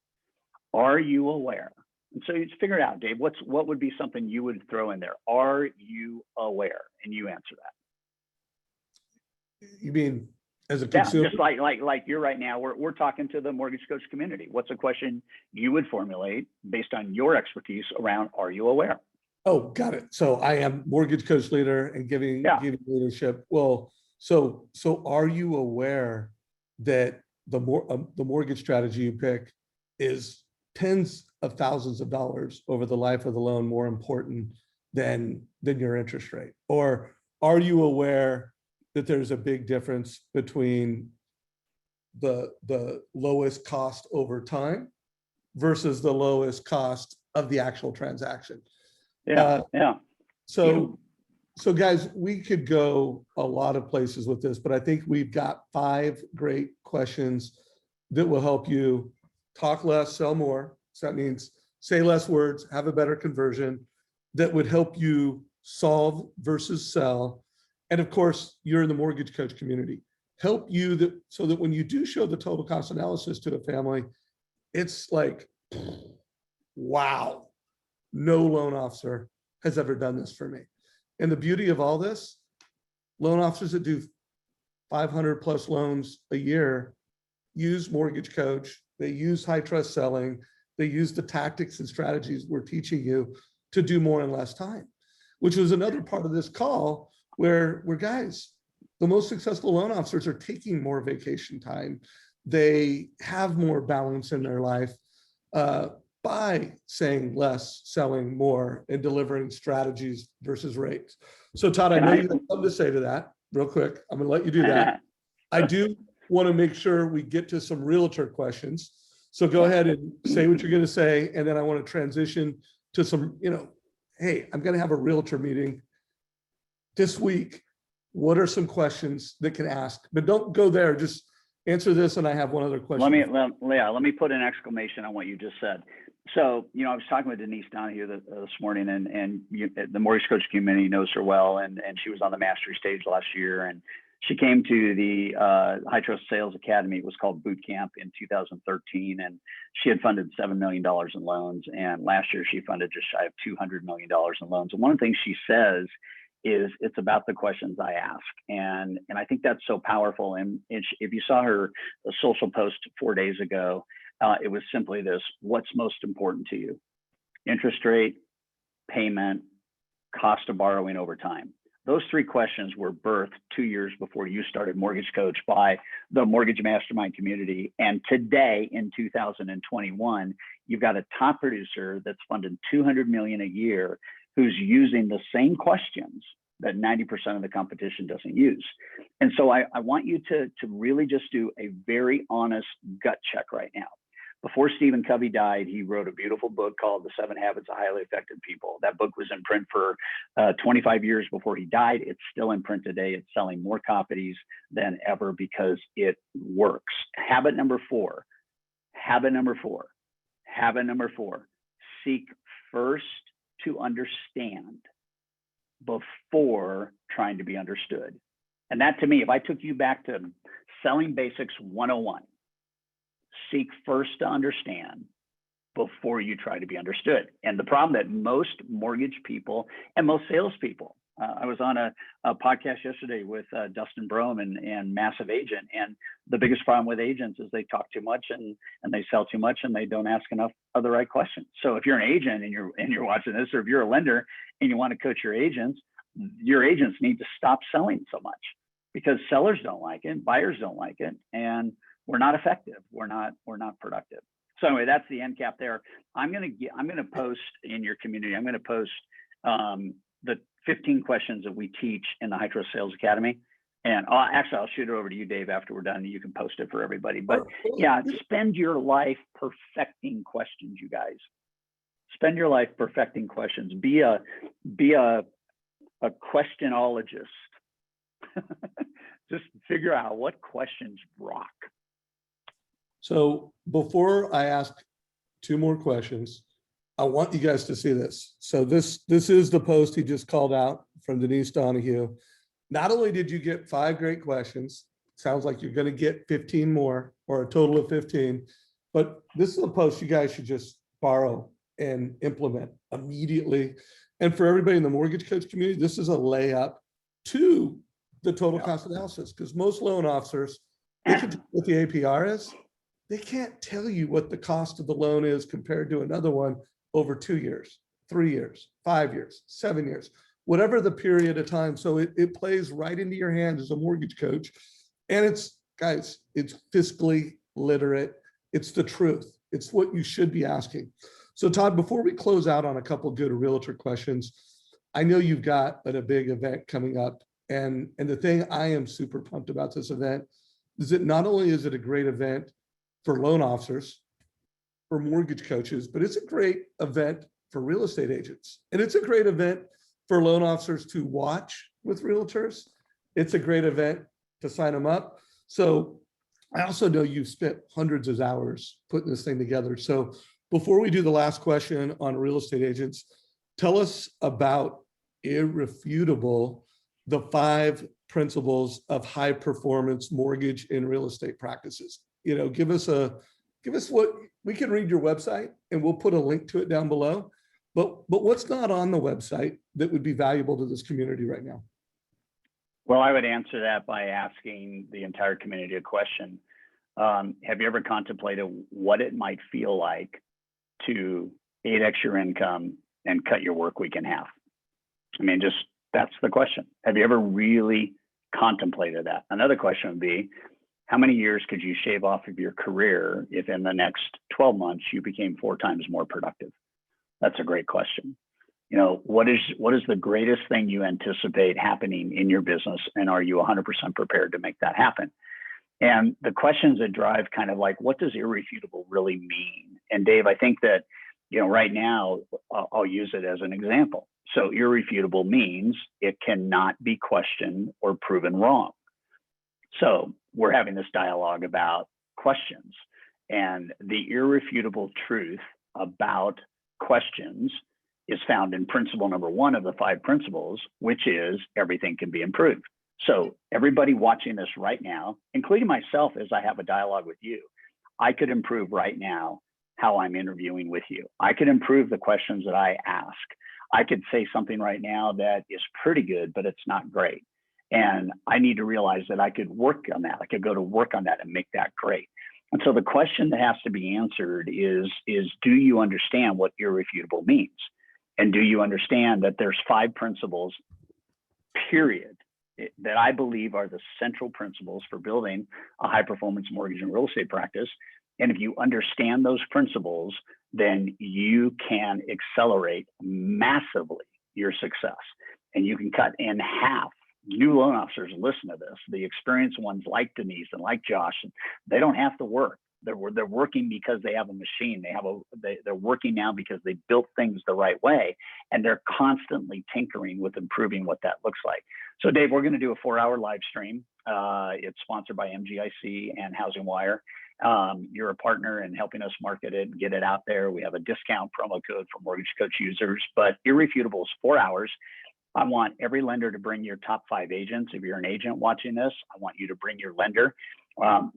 Are you aware? And so you just figure it out, Dave. What would be something you would throw in there? Are you aware? And you answer that. You mean as a Yeah, consumer? just like you're right now, we're talking to the mortgage coach community. What's a question you would formulate based on your expertise around are you aware? Oh, got it. So I am mortgage coach leader and giving leadership. Well, so are you aware that the mortgage strategy you pick is tens of thousands of dollars over the life of the loan more important than your interest rate? Or are you aware that there's a big difference between the lowest cost over time versus the lowest cost of the actual transaction? So guys, we could go a lot of places with this, but I think we've got 5 great questions that will help you talk less, sell more. So that means say less words, have a better conversion, that would help you solve versus sell. And of course, you're in the mortgage coach community. Help you so that when you do show the total cost analysis to a family, it's like, wow, no loan officer has ever done this for me. And the beauty of all this, loan officers that do 500 plus loans a year use mortgage coach, they use high trust selling, they use the tactics and strategies we're teaching you to do more in less time, which was another part of this call where guys, the most successful loan officers are taking more vacation time. They have more balance in their life by saying less, selling more, and delivering strategies versus rates. So Todd, I know you have something to say to that real quick. I'm gonna let you do that. I do want to make sure we get to some realtor questions. So go ahead and say what you're going to say. And then I want to transition to some, hey, I'm going to have a realtor meeting this week. What are some questions that can ask? But don't go there. Just answer this. And I have one other question. Let me put an exclamation on what you just said. So, I was talking with Denise Donahue this morning, and the mortgage coach community knows her well. And she was on the mastery stage last year. And she came to the High Trust Sales Academy. It was called Boot Camp in 2013. And she had funded $7 million in loans. And last year she funded just shy of $200 million in loans. And one of the things she says is it's about the questions I ask. And I think that's so powerful. And if you saw her social post 4 days ago, it was simply this: what's most important to you? Interest rate, payment, cost of borrowing over time. Those 3 questions were birthed 2 years before you started Mortgage Coach by the Mortgage Mastermind community. And today in 2021, you've got a top producer that's funded $200 million a year who's using the same questions that 90% of the competition doesn't use. And so I want you to really just do a very honest gut check right now. Before Stephen Covey died, he wrote a beautiful book called The 7 Habits of Highly Effective People. That book was in print for 25 years before he died. It's still in print today. It's selling more copies than ever because it works. Habit number 4, seek first to understand before trying to be understood. And that, to me, if I took you back to Selling Basics 101, seek first to understand before you try to be understood. And the problem that most mortgage people and most salespeople, I was on a podcast yesterday with Dustin Brome and Massive Agent. And the biggest problem with agents is they talk too much and they sell too much and they don't ask enough of the right questions. So if you're an agent and you're watching this, or if you're a lender and you want to coach your agents need to stop selling so much, because sellers don't like it, buyers don't like it, and we're not effective. We're not productive. So anyway, that's the end cap there. I'm gonna post in your community. I'm gonna post the 15 questions that we teach in the High Trust Sales Academy. And I'll shoot it over to you, Dave, after we're done. You can post it for everybody. But yeah, spend your life perfecting questions, you guys. Spend your life perfecting questions. Be a questionologist. just figure out what questions rock. So before I ask two more questions, I want you guys to see this. So this is the post he just called out from Denise Donahue. Not only did you get 5 great questions, sounds like you're going to get 15 more, or a total of 15, but this is a post you guys should just borrow and implement immediately. And for everybody in the mortgage coach community, this is a layup to the total cost analysis, because most loan officers, they can tell what the APR is. They can't tell you what the cost of the loan is compared to another one over 2 years, 3 years, 5 years, 7 years, whatever the period of time. So it plays right into your hands as a mortgage coach. And it's, guys, it's fiscally literate. It's the truth. It's what you should be asking. So Todd, before we close out on a couple good realtor questions, I know you've got a big event coming up. And the thing I am super pumped about this event is that not only is it a great event for loan officers, for mortgage coaches, but it's a great event for real estate agents. And it's a great event for loan officers to watch with realtors. It's a great event to sign them up. So I also know you've spent hundreds of hours putting this thing together. So before we do the last question on real estate agents, tell us about Irrefutable, the 5 principles of high performance mortgage and real estate practices. You know, give us what we can read your website, and we'll put a link to it down below. But what's not on the website that would be valuable to this community right now? Well, I would answer that by asking the entire community a question. Have you ever contemplated what it might feel like to 8x your income and cut your work week in half? I mean, just that's the question. Have you ever really contemplated that? Another question would be, how many years could you shave off of your career if in the next 12 months you became 4 times more productive? That's a great question. You know, what is the greatest thing you anticipate happening in your business, and are you 100% prepared to make that happen? And the questions that drive kind of like, what does irrefutable really mean? And Dave, I think that, you know, right now I'll use it as an example. So irrefutable means it cannot be questioned or proven wrong. So we're having this dialogue about questions, and the irrefutable truth about questions is found in principle number 1 of the 5 principles, which is everything can be improved. So everybody watching this right now, including myself, as I have a dialogue with you, I could improve right now how I'm interviewing with you. I could improve the questions that I ask. I could say something right now that is pretty good, but it's not great. And I need to realize that I could work on that. I could go to work on that and make that great. And so the question that has to be answered is do you understand what irrefutable means? And do you understand that there's 5 principles, period, that I believe are the central principles for building a high performance mortgage and real estate practice? And if you understand those principles, then you can accelerate massively your success, and you can cut in half. New loan officers listen to this. The experienced ones like Denise and like Josh, they don't have to work. They're working because they have a machine. They're working now because they built things the right way, and they're constantly tinkering with improving what that looks like. So Dave, we're going to do a 4-hour live stream. It's sponsored by MGIC and Housing Wire. You're a partner in helping us market it and get it out there. We have a discount promo code for Mortgage Coach users, but Irrefutable is 4 hours. I want every lender to bring your top 5 agents. If you're an agent watching this, I want you to bring your lender.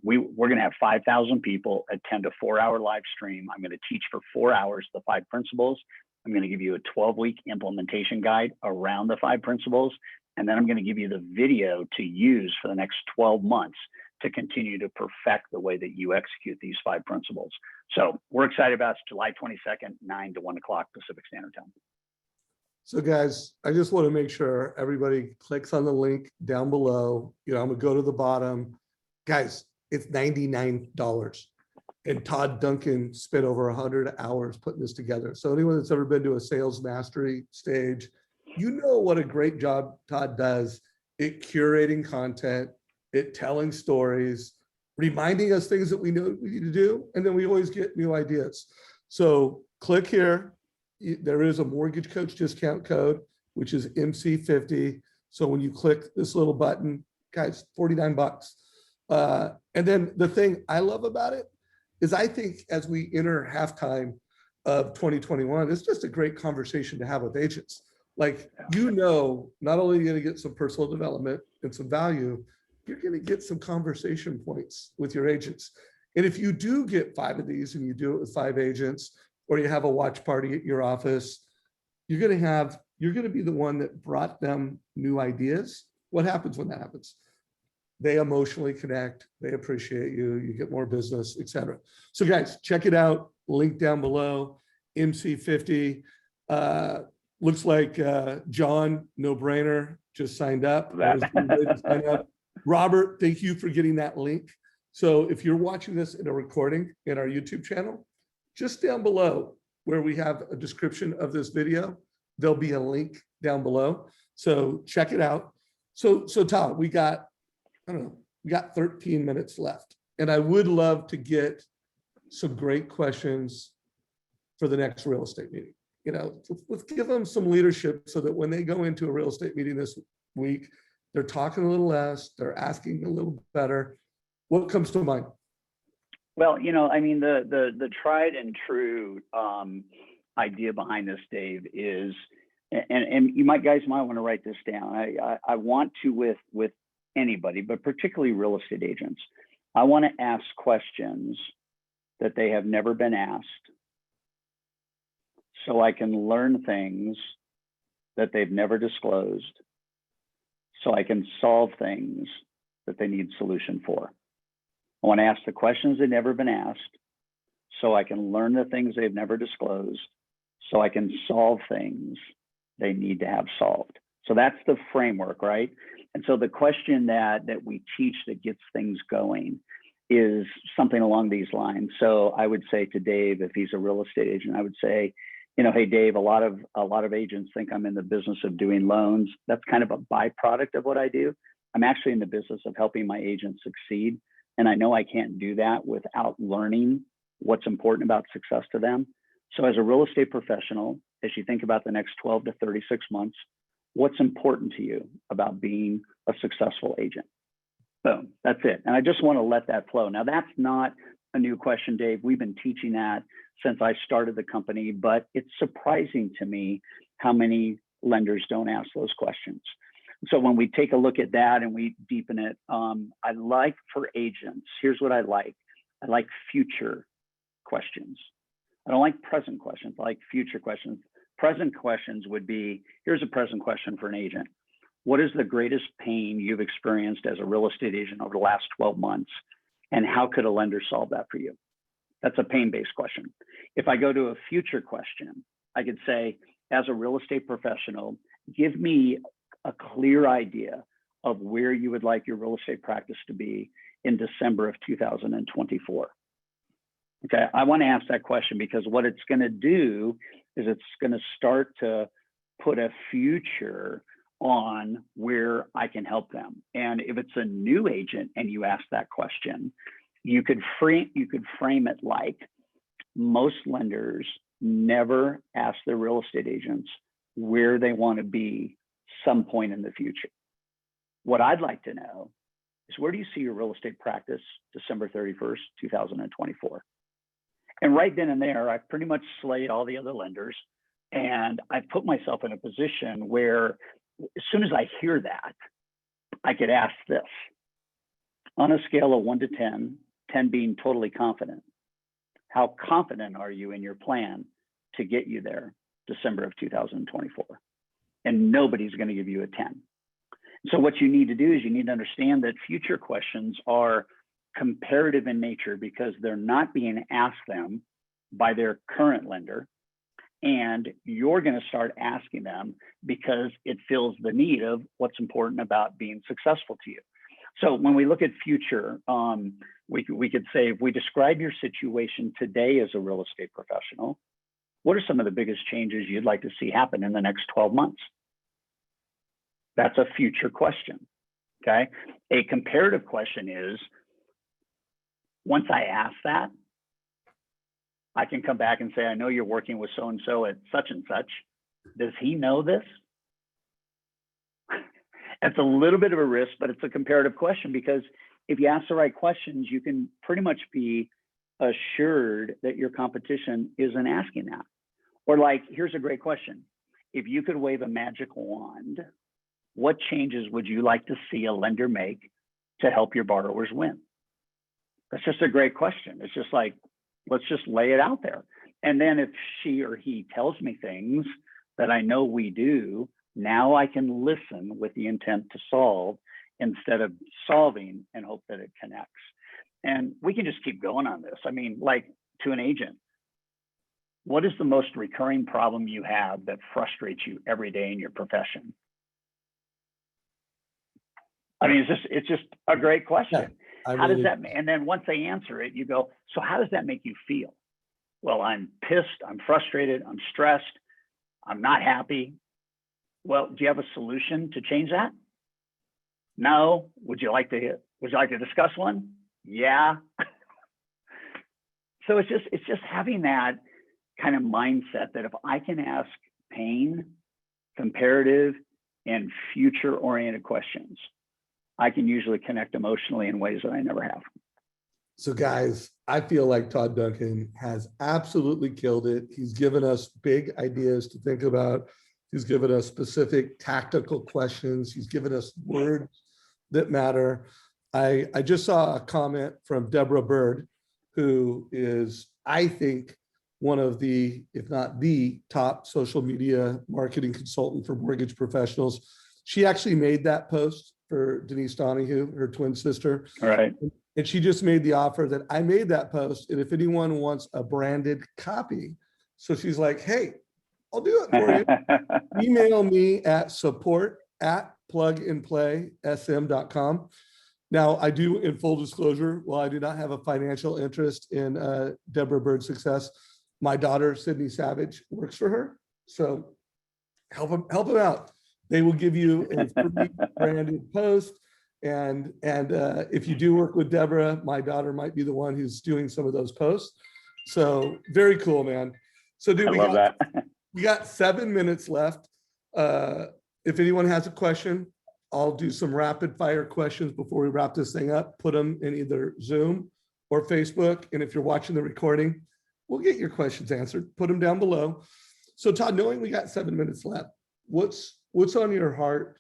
We're going to have 5,000 people attend a 4-hour live stream. I'm going to teach for 4 hours the 5 principles. I'm going to give you a 12-week implementation guide around the 5 principles. And then I'm going to give you the video to use for the next 12 months to continue to perfect the way that you execute these 5 principles. So we're excited about it. It's July 22nd, 9 to 1 o'clock Pacific Standard Time. So guys, I just want to make sure everybody clicks on the link down below. You know, I'm gonna go to the bottom. Guys, it's $99. And Todd Duncan spent over 100 hours putting this together. So anyone that's ever been to a sales mastery stage, you know what a great job Todd does at curating content, at telling stories, reminding us things that we know we need to do. And then we always get new ideas. So click here. There is a mortgage coach discount code, which is MC50. So when you click this little button, guys, 49 bucks. And then the thing I love about it is I think as we enter halftime of 2021, it's just a great conversation to have with agents. Like, not only are you going to get some personal development and some value, you're going to get some conversation points with your agents. And if you do get 5 of these and you do it with 5 agents, or you have a watch party at your office, you're going to be the one that brought them new ideas. What happens when that happens? They emotionally connect, they appreciate you, you get more business, etc. So guys, check it out, link down below, MC50. Looks like John, no brainer, just signed up. Robert, thank you for getting that link. So if you're watching this in a recording in our YouTube channel, just down below where we have a description of this video, there'll be a link down below. So check it out. So Todd, we got 13 minutes left. And I would love to get some great questions for the next real estate meeting. Let's give them some leadership so that when they go into a real estate meeting this week, they're talking a little less, they're asking a little better. What comes to mind? Well, I mean, the tried and true idea behind this, Dave, is, and you guys might want to write this down. I want to with anybody, but particularly real estate agents, I want to ask questions that they have never been asked, so I can learn things that they've never disclosed, so I can solve things that they need solution for. I want to ask the questions they've never been asked, so I can learn the things they've never disclosed, so I can solve things they need to have solved. So that's the framework, right? And so the question that we teach that gets things going is something along these lines. So I would say to Dave, if he's a real estate agent, I would say, hey, Dave, a lot of agents think I'm in the business of doing loans. That's kind of a byproduct of what I do. I'm actually in the business of helping my agents succeed. And I know I can't do that without learning what's important about success to them. So as a real estate professional, as you think about the next 12 to 36 months, what's important to you about being a successful agent? Boom, that's it. And I just want to let that flow. Now, that's not a new question, Dave. We've been teaching that since I started the company, but it's surprising to me how many lenders don't ask those questions. So when we take a look at that and we deepen it, I like for agents, here's what I like future questions. I don't like present questions, I like future questions. Present questions would be, here's a present question for an agent. What is the greatest pain you've experienced as a real estate agent over the last 12 months? And how could a lender solve that for you? That's a pain-based question. If I go to a future question, I could say, as a real estate professional, give me a clear idea of where you would like your real estate practice to be in December of 2024. Okay, I want to ask that question because what it's going to do is it's going to start to put a future on where I can help them. And if it's a new agent and you ask that question, you could frame it like most lenders never ask their real estate agents where they want to be some point in the future. What I'd like to know is, where do you see your real estate practice December 31st, 2024? And right then and there, I pretty much slayed all the other lenders. And I put myself in a position where as soon as I hear that, I could ask this. On a scale of 1 to 10, 10 being totally confident, how confident are you in your plan to get you there December of 2024? And nobody's going to give you a 10. So what you need to do is you need to understand that future questions are comparative in nature because they're not being asked them by their current lender. And you're going to start asking them because it fills the need of what's important about being successful to you. So when we look at future, we could say, if we describe your situation today as a real estate professional, what are some of the biggest changes you'd like to see happen in the next 12 months? That's a future question, okay? A comparative question is, once I ask that, I can come back and say, I know you're working with so-and-so at such and such. Does he know this? It's a little bit of a risk, but it's a comparative question, because if you ask the right questions, you can pretty much be assured that your competition isn't asking that. Or like, here's a great question. If you could wave a magic wand, what changes would you like to see a lender make to help your borrowers win? That's just a great question. It's just like, let's just lay it out there. And then if she or he tells me things that I know we do, now I can listen with the intent to solve instead of solving and hope that it connects. And we can just keep going on this. I mean, like, to an agent, what is the most recurring problem you have that frustrates you every day in your profession? I mean, it's just a great question. Yeah, how does that, and then once they answer it, you go, so how does that make you feel? Well, I'm pissed, I'm frustrated, I'm stressed, I'm not happy. Well, do you have a solution to change that? No. Would you like to discuss one? Yeah. So it's just having that kind of mindset that if I can ask pain, comparative, and future-oriented questions, I can usually connect emotionally in ways that I never have. So guys, I feel like Todd Duncan has absolutely killed it. He's given us big ideas to think about. He's given us specific tactical questions. He's given us words that matter. I just saw a comment from Deborah Bird, who is, I think, one of the, if not the top social media marketing consultant for mortgage professionals. She actually made that post for Denise Donahue, her twin sister. All right. And she just made the offer that I made that post, and if anyone wants a branded copy. So she's like, hey, I'll do it for you. Email me at support@plugandplaysm.com. Now, I do, in full disclosure, while I do not have a financial interest in Deborah Bird's success, my daughter, Sydney Savage, works for her. So help them out. They will give you a free branded post. And if you do work with Deborah, my daughter might be the one who's doing some of those posts. So very cool, man. So dude, we got 7 minutes left. If anyone has a question, I'll do some rapid fire questions before we wrap this thing up. Put them in either Zoom or Facebook. And if you're watching the recording, we'll get your questions answered. Put them down below. So Todd, knowing we got 7 minutes left, what's on your heart?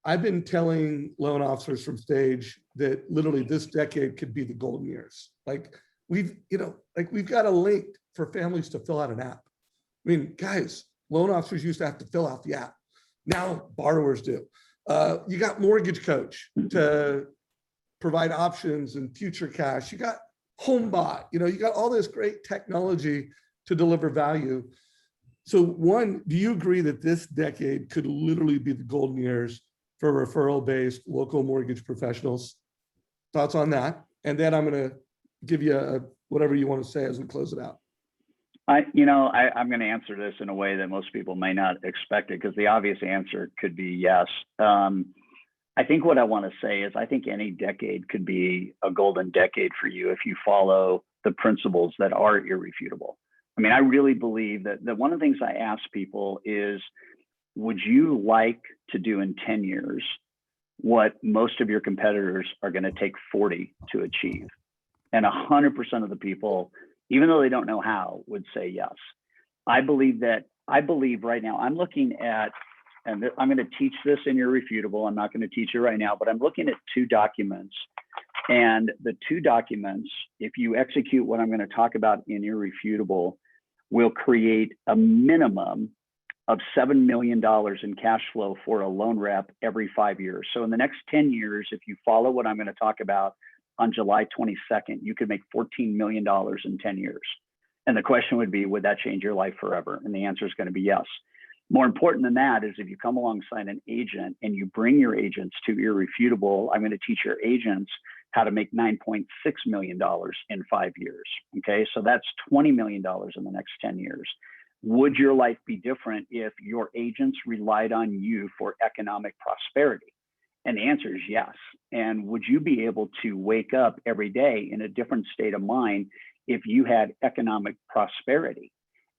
I've been telling loan officers from stage that literally this decade could be the golden years. Like we've got a link for families to fill out an app. I mean, guys, loan officers used to have to fill out the app. Now borrowers do. You got Mortgage Coach to provide options and future cash. You got HomeBot. You got all this great technology to deliver value. So one, do you agree that this decade could literally be the golden years for referral-based local mortgage professionals? Thoughts on that? And then I'm going to give you whatever you want to say as we close it out. I'm going to answer this in a way that most people may not expect it, because the obvious answer could be yes. I think what I want to say is I think any decade could be a golden decade for you if you follow the principles that are irrefutable. I mean, I really believe that one of the things I ask people is, would you like to do in 10 years what most of your competitors are going to take 40 to achieve? And 100% of the people, even though they don't know how, would say yes. I believe right now, I'm looking at, and I'm going to teach this in Irrefutable. I'm not going to teach it right now, but I'm looking at 2 documents. And the 2 documents, if you execute what I'm going to talk about in Irrefutable, will create a minimum of $7 million in cash flow for a loan rep every 5 years. So in the next 10 years, if you follow what I'm going to talk about on July 22nd, you could make $14 million in 10 years. And the question would be, would that change your life forever? And the answer is going to be yes. More important than that is if you come alongside an agent and you bring your agents to Irrefutable, I'm going to teach your agents how to make $9.6 million in 5 years. Okay, so that's $20 million in the next 10 years. Would your life be different if your agents relied on you for economic prosperity? And the answer is yes. And would you be able to wake up every day in a different state of mind if you had economic prosperity?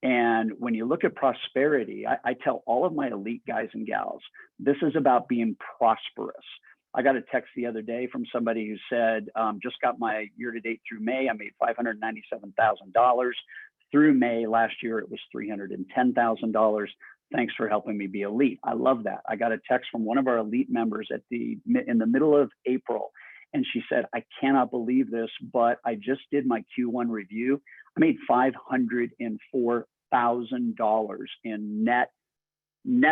And when you look at prosperity, I tell all of my elite guys and gals, this is about being prosperous. I got a text the other day from somebody who said, just got my year-to-date through May. I made $597,000. Through May last year, it was $310,000. Thanks for helping me be elite. I love that. I got a text from one of our elite members in the middle of April. And she said, I cannot believe this, but I just did my Q1 review. I made $504,000 in net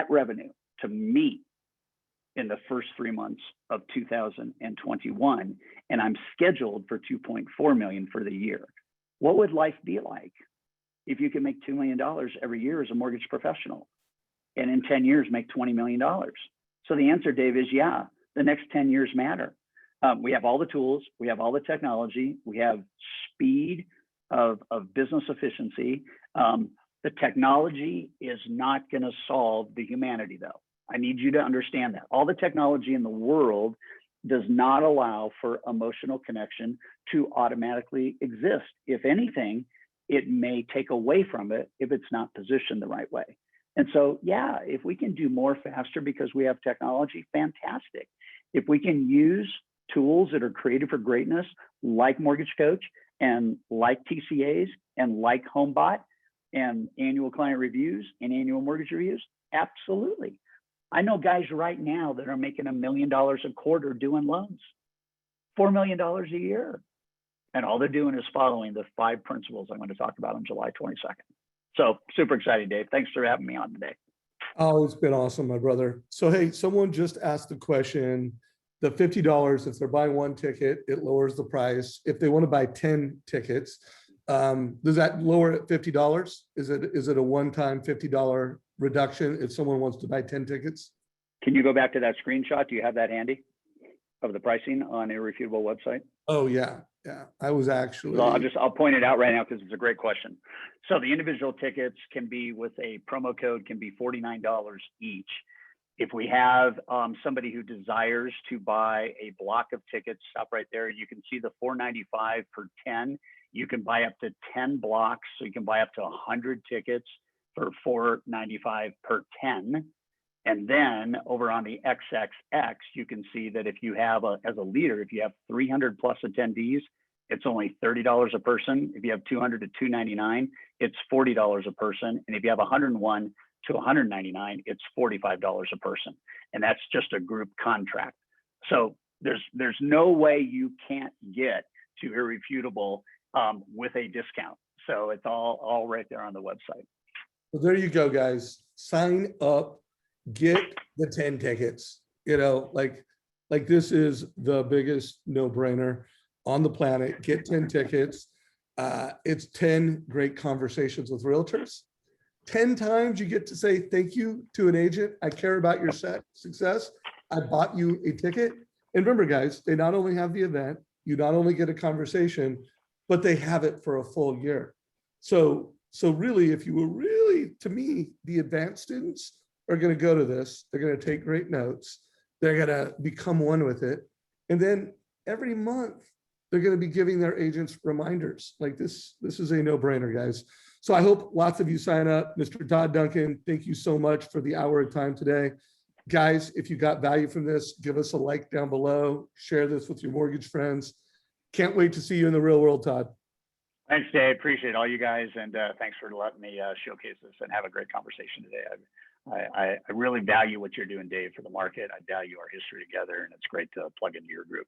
revenue to me in the first 3 months of 2021. And I'm scheduled for 2.4 million for the year. What would life be like if you could make $2 million every year as a mortgage professional and in 10 years make $20 million? So the answer, Dave, is yeah, the next 10 years matter. We have all the tools, we have all the technology, we have speed of business efficiency. The technology is not going to solve the humanity, though. I need you to understand that. All the technology in the world does not allow for emotional connection to automatically exist. If anything, it may take away from it if it's not positioned the right way. And so, yeah, if we can do more faster because we have technology, fantastic. If we can use tools that are created for greatness, like Mortgage Coach and like TCAs and like HomeBot and annual client reviews and annual mortgage reviews, absolutely. I know guys right now that are making $1 million a quarter doing loans, $4 million a year. And all they're doing is following the 5 principles I'm going to talk about on July 22nd. So super excited, Dave. Thanks for having me on today. Oh, it's been awesome, my brother. So, hey, someone just asked the question, the $50, if they're buying 1 ticket, it lowers the price. If they want to buy 10 tickets, does that lower it $50? Is it a one-time $50 reduction if someone wants to buy 10 tickets? Can you go back to that screenshot? Do you have that handy of the pricing on Irrefutable website? Oh, yeah. Yeah. I was actually. Well, I'll point it out right now because it's a great question. So the individual tickets can be with a promo code, can be $49 each. If we have somebody who desires to buy a block of tickets, stop right there. You can see the $495 per 10. You can buy up to 10 blocks. So you can buy up to 100 tickets for $495 per 10. And then over on the XXX, you can see that if you have, as a leader, if you have 300 plus attendees, it's only $30 a person. If you have 200 to 299, it's $40 a person. And if you have 101 to 199, it's $45 a person. And that's just a group contract. So there's no way you can't get to Irrefutable with a discount. So it's all right there on the website. Well, there you go, guys. Sign up, get the 10 tickets. You know, like this is the biggest no-brainer on the planet. Get 10 tickets. It's 10 great conversations with realtors. 10 times you get to say thank you to an agent. I care about your success. I bought you a ticket. And remember, guys, they not only have the event, you not only get a conversation, but they have it for a full year. So really, if you were really, to me, the advanced students are going to go to this. They're going to take great notes. They're going to become one with it. And then every month, they're going to be giving their agents reminders. Like this is a no-brainer, guys. So I hope lots of you sign up. Mr. Todd, Duncan, thank you so much for the hour of time today. Guys, if you got value from this, give us a like down below. Share this with your mortgage friends. Can't wait to see you in the real world, Todd. Thanks, Dave. Appreciate all you guys. And thanks for letting me showcase this and have a great conversation today. I really value what you're doing, Dave, for the market. I value our history together, and it's great to plug into your group.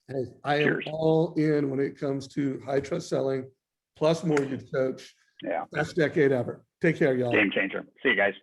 Hey, I am all in when it comes to high trust selling plus mortgage coach. Yeah. Best decade ever. Take care, y'all. Game changer. See you guys.